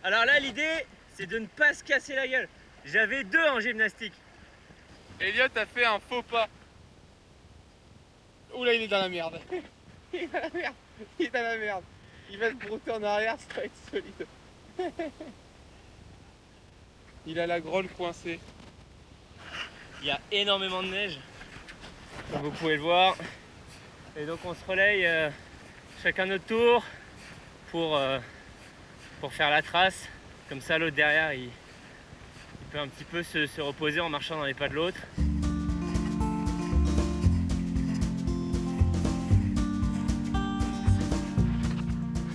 Alors là, l'idée, c'est de ne pas se casser la gueule. J'avais 2 en gymnastique. Elliot a fait un faux pas. Oula, il est dans la merde. Il est dans la merde. Il est dans la merde. Il va se brouter en arrière, ça va être solide. Il a la grolle coincée. Il y a énormément de neige, comme vous pouvez le voir. Et donc on se relaye chacun notre tour pour faire la trace. Comme ça, l'autre derrière, il peut un petit peu se reposer en marchant dans les pas de l'autre.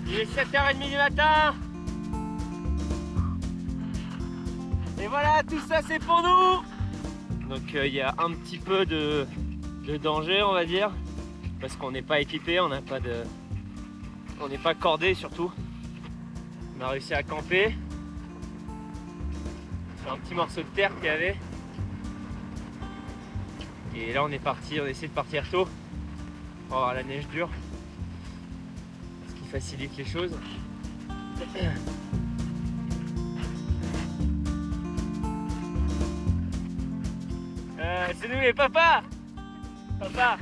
Il est 7h30 du matin. Et voilà, tout ça c'est pour nous. Donc il y a un petit peu de danger, on va dire, parce qu'on n'est pas équipé, on n'est pas cordé surtout. On a réussi à camper sur un petit morceau de terre qu'il y avait. Et là on est parti, on essaie de partir tôt pour avoir la neige dure, ce qui facilite les choses. C'est nous les papas. Papa.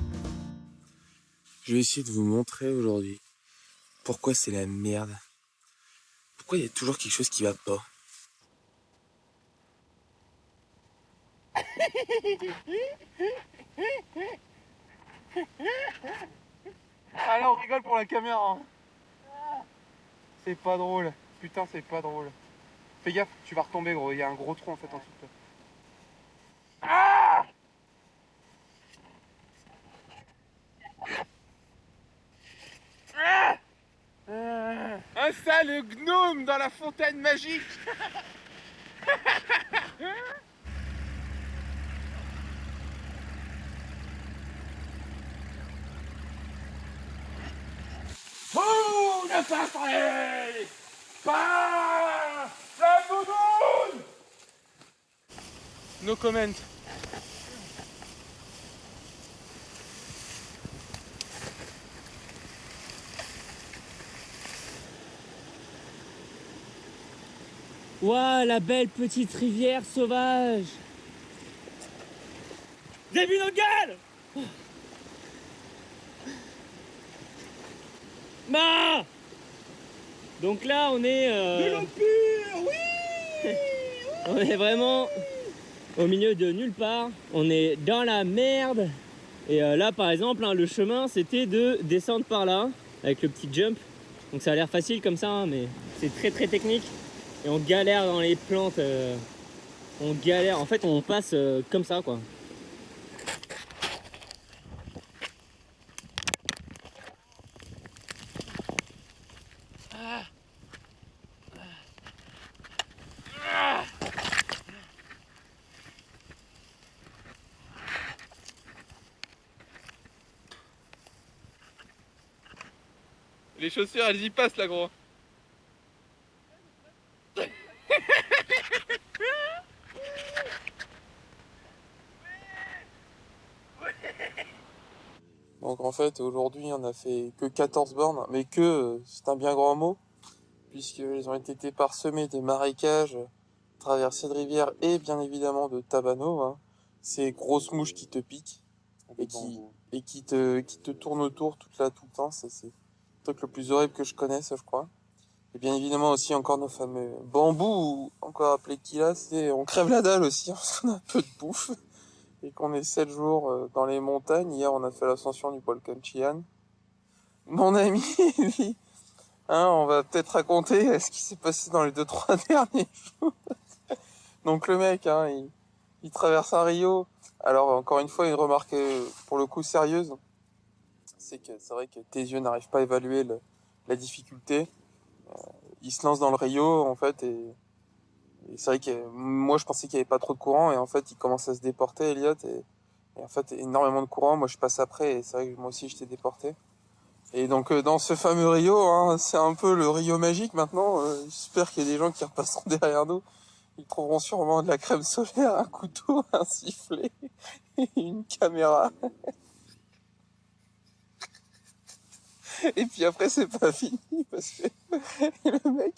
Je vais essayer de vous montrer aujourd'hui pourquoi c'est la merde. Pourquoi il y a toujours quelque chose qui va pas. Allez, on rigole pour la caméra. C'est pas drôle. Putain, c'est pas drôle. Fais gaffe, tu vas retomber, gros. Il y a un gros trou en fait en dessous de toi. Ah! Un sale gnome dans la fontaine magique. Vous ne passerez pas la bouboune. No comment. Ouah, la belle petite rivière sauvage. Vous avez vu nos gueules? Bah. Donc là, on est... De l'eau pure, oui. On est vraiment au milieu de nulle part. On est dans la merde. Et là, par exemple, hein, le chemin, c'était de descendre par là, avec le petit jump. Donc ça a l'air facile comme ça, hein, mais c'est très très technique. Et on galère dans les plantes. On galère. En fait, on passe comme ça, quoi. Les chaussures, elles y passent là, gros. Donc en fait aujourd'hui on a fait que 14 bornes, mais c'est un bien grand mot, puisqu'ils ont été parsemés de marécages, traversées de rivières et bien évidemment de tabanos, hein. Ces grosses mouches qui te piquent et qui te tournent autour tout le temps, c'est le truc le plus horrible que je connaisse, je crois. Et bien évidemment aussi encore nos fameux bambous, ou encore appelés kilas, on crève la dalle aussi, hein, parce qu'on a peu de bouffe. Et qu'on est 7 jours dans les montagnes. Hier, on a fait l'ascension du volcan Chian. Mon ami, lui, hein, on va peut-être raconter ce qui s'est passé dans les 2-3 derniers jours. Donc le mec, hein, il traverse un rio. Alors encore une fois, une remarque pour le coup sérieuse, c'est vrai que tes yeux n'arrivent pas à évaluer la difficulté. Il se lance dans le rio, en fait, et c'est vrai que moi je pensais qu'il n'y avait pas trop de courant, et en fait il commence à se déporter, Elliot, et en fait énormément de courant. Moi je passe après, et c'est vrai que moi aussi j'étais déporté. Et donc dans ce fameux Rio, hein, c'est un peu le Rio magique maintenant. J'espère qu'il y a des gens qui repasseront derrière nous. Ils trouveront sûrement de la crème solaire, un couteau, un sifflet et une caméra. Et puis après c'est pas fini, parce que le mec,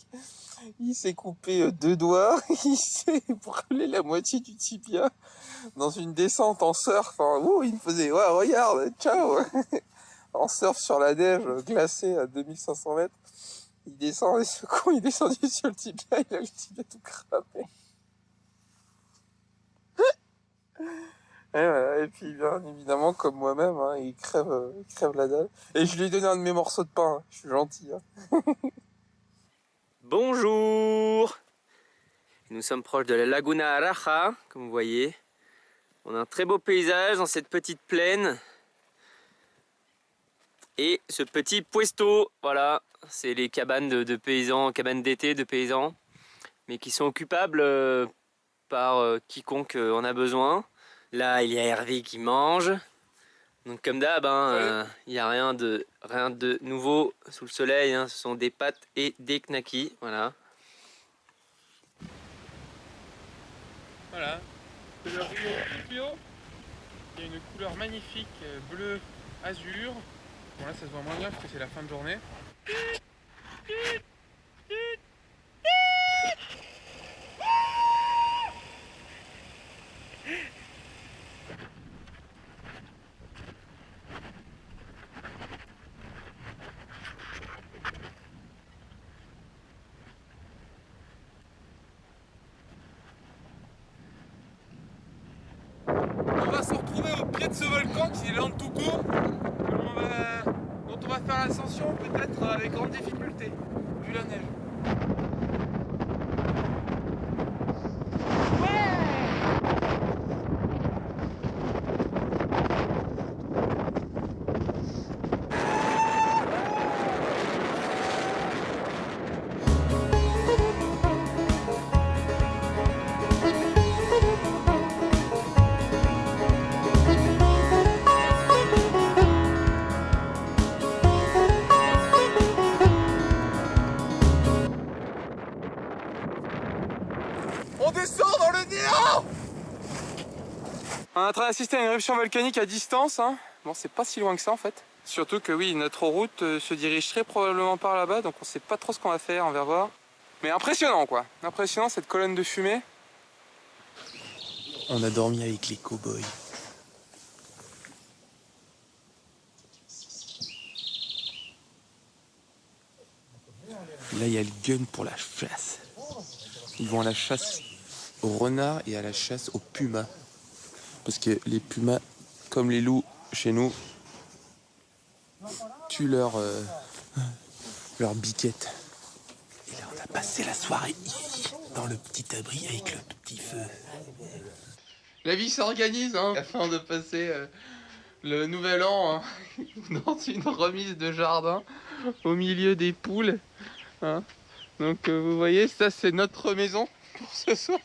Il s'est coupé 2 doigts, il s'est brûlé la moitié du tibia dans une descente en surf. Enfin, il me faisait, ouais, regarde, ciao. En surf sur la neige glacée à 2500 mètres. Il descend, et ce con, il est descendu sur le tibia, il a le tibia tout cramé. Et, voilà. Et puis, bien évidemment, comme moi-même, hein, il crève la dalle. Et je lui ai donné un de mes morceaux de pain, hein. Je suis gentil. Hein. Bonjour! Nous sommes proches de la Laguna Araja, comme vous voyez. On a un très beau paysage dans cette petite plaine. Et ce petit puesto, voilà, c'est les cabanes de paysans, cabanes d'été de paysans, mais qui sont occupables par quiconque en a besoin. Là, il y a Hervé qui mange. Donc comme d'hab, il n'y a rien de nouveau sous le soleil, hein. Ce sont des pâtes et des knackis, voilà. Voilà, c'est le Rio Rio. Il y a une couleur magnifique, bleu azur. Bon là ça se voit moins bien parce que c'est la fin de journée. On va se retrouver au pied de ce volcan qui est l'Antuco, dont on va faire l'ascension peut-être avec grande difficulté, vu la neige. On descend dans le néant! On est en train d'assister à une éruption volcanique à distance. Hein. Bon, c'est pas si loin que ça en fait. Surtout que oui, notre route se dirige très probablement par là-bas, donc on sait pas trop ce qu'on va faire, on va voir. Mais impressionnant quoi, impressionnant cette colonne de fumée. On a dormi avec les cow-boys. Là, il y a le gun pour la chasse. Ils vont à la chasse au renard et à la chasse au puma. Parce que les pumas, comme les loups chez nous, tuent leur biquette. Et là, on a passé la soirée ici, dans le petit abri avec le petit feu. La vie s'organise hein, afin de passer le nouvel an hein, dans une remise de jardin au milieu des poules. Hein. Donc vous voyez, ça c'est notre maison pour ce soir.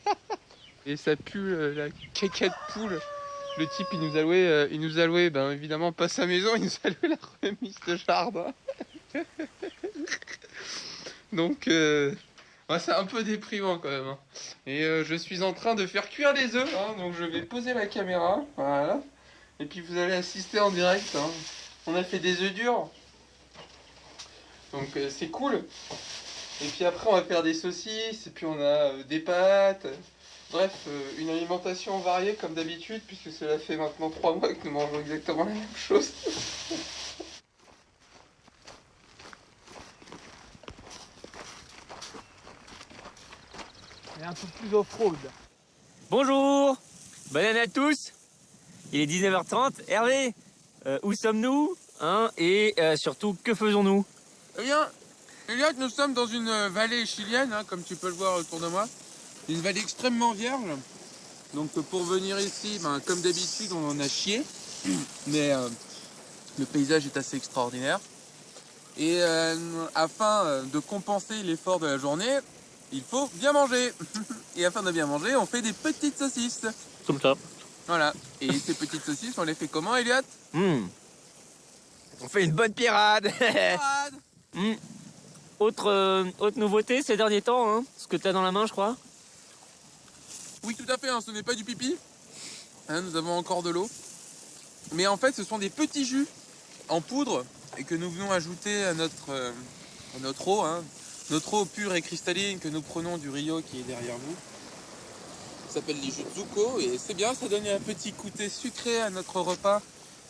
Et ça pue la caca de poule. Le type il nous a loué ben, évidemment pas sa maison, il nous a loué la remise de jardin. Donc ouais, c'est un peu déprimant quand même. Hein. Et je suis en train de faire cuire les œufs. Hein, donc je vais poser la caméra. Voilà. Et puis vous allez assister en direct. Hein. On a fait des œufs durs. Donc c'est cool. Et puis après on va faire des saucisses. Et puis on a des pâtes. Bref, une alimentation variée comme d'habitude. Puisque cela fait maintenant 3 mois que nous mangeons exactement la même chose. Et un peu plus off-road. Bonjour! Bonne année à tous! Il est 19h30. Hervé, où sommes-nous? Hein, et surtout, que faisons-nous? Eh bien, Elliot, nous sommes dans une vallée chilienne, hein, comme tu peux le voir autour de moi. Une vallée extrêmement vierge. Donc pour venir ici, ben, comme d'habitude, on en a chié. Mais le paysage est assez extraordinaire. Et afin de compenser l'effort de la journée, il faut bien manger. Et afin de bien manger, on fait des petites saucisses. Comme ça. Voilà. Et ces petites saucisses, on les fait comment, Elliot? On fait une bonne pirade. Autre nouveauté ces derniers temps, hein, ce que tu as dans la main, je crois. Oui, tout à fait, hein, ce n'est pas du pipi. Hein, nous avons encore de l'eau. Mais en fait, ce sont des petits jus en poudre et que nous venons ajouter à notre eau. Hein. Notre eau pure et cristalline que nous prenons du Rio qui est derrière vous. Ça s'appelle les jus de Zuko et c'est bien, ça donne un petit goûter sucré à notre repas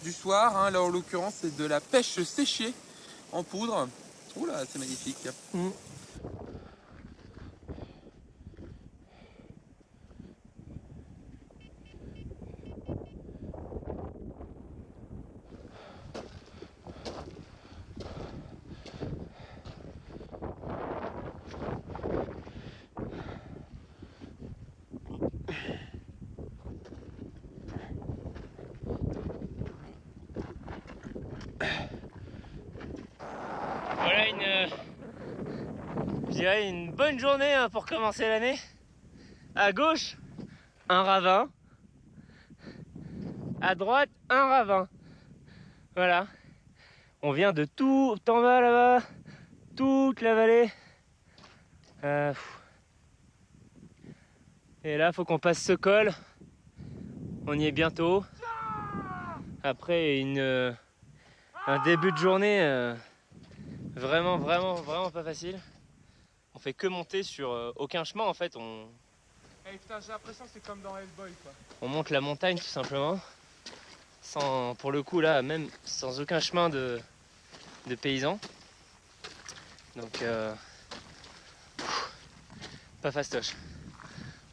du soir. Hein. Là en l'occurrence c'est de la pêche séchée en poudre. Oula, c'est magnifique. Voilà je dirais une bonne journée hein, pour commencer l'année. À gauche, un ravin. À droite, un ravin. Voilà. On vient de tout en bas là-bas, toute la vallée. Et là, faut qu'on passe ce col. On y est bientôt. Après un début de journée vraiment pas facile. On fait que monter sur aucun chemin en fait. Hey, putain, j'ai l'impression que c'est comme dans Hellboy quoi. On monte la montagne tout simplement. Sans, pour le coup là, même sans aucun chemin de paysans. Donc pas fastoche.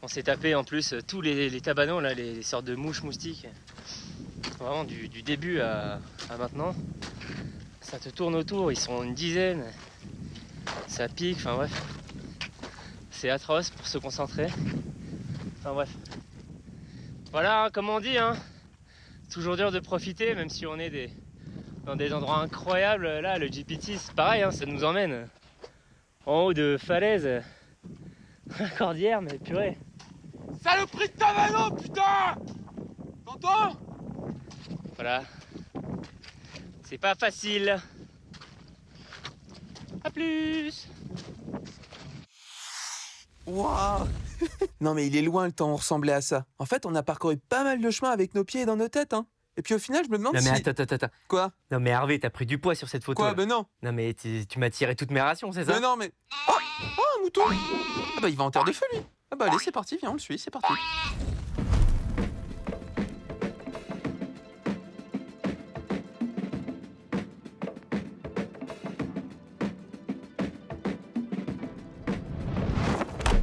On s'est tapé en plus tous les tabanons là, les sortes de mouches moustiques. Vraiment du début à maintenant. Ça te tourne autour, ils sont une dizaine. Ça pique, enfin bref. C'est atroce pour se concentrer. Enfin bref. Voilà, hein, comme on dit, hein. Toujours dur de profiter, même si on est dans des endroits incroyables. Là, le GPT, c'est pareil, hein, ça nous emmène en haut de falaises. La cordillère, mais purée. Saloperie de tabano, putain! T'entends? Voilà. C'est pas facile. A plus. Waouh. Non mais il est loin le temps où on ressemblait à ça. En fait, on a parcouru pas mal de chemin avec nos pieds et dans nos têtes. Hein. Et puis au final, je me demande Non mais si... attends. Quoi? Non mais Hervé, t'as pris du poids sur cette photo. Quoi? Là. Ben non. Non mais tu m'as tiré toutes mes rations, c'est ça? Ben non mais... Oh, un mouton. Ah bah il va en terre de feu lui. Ah bah allez, c'est parti, viens, on le suit, c'est parti.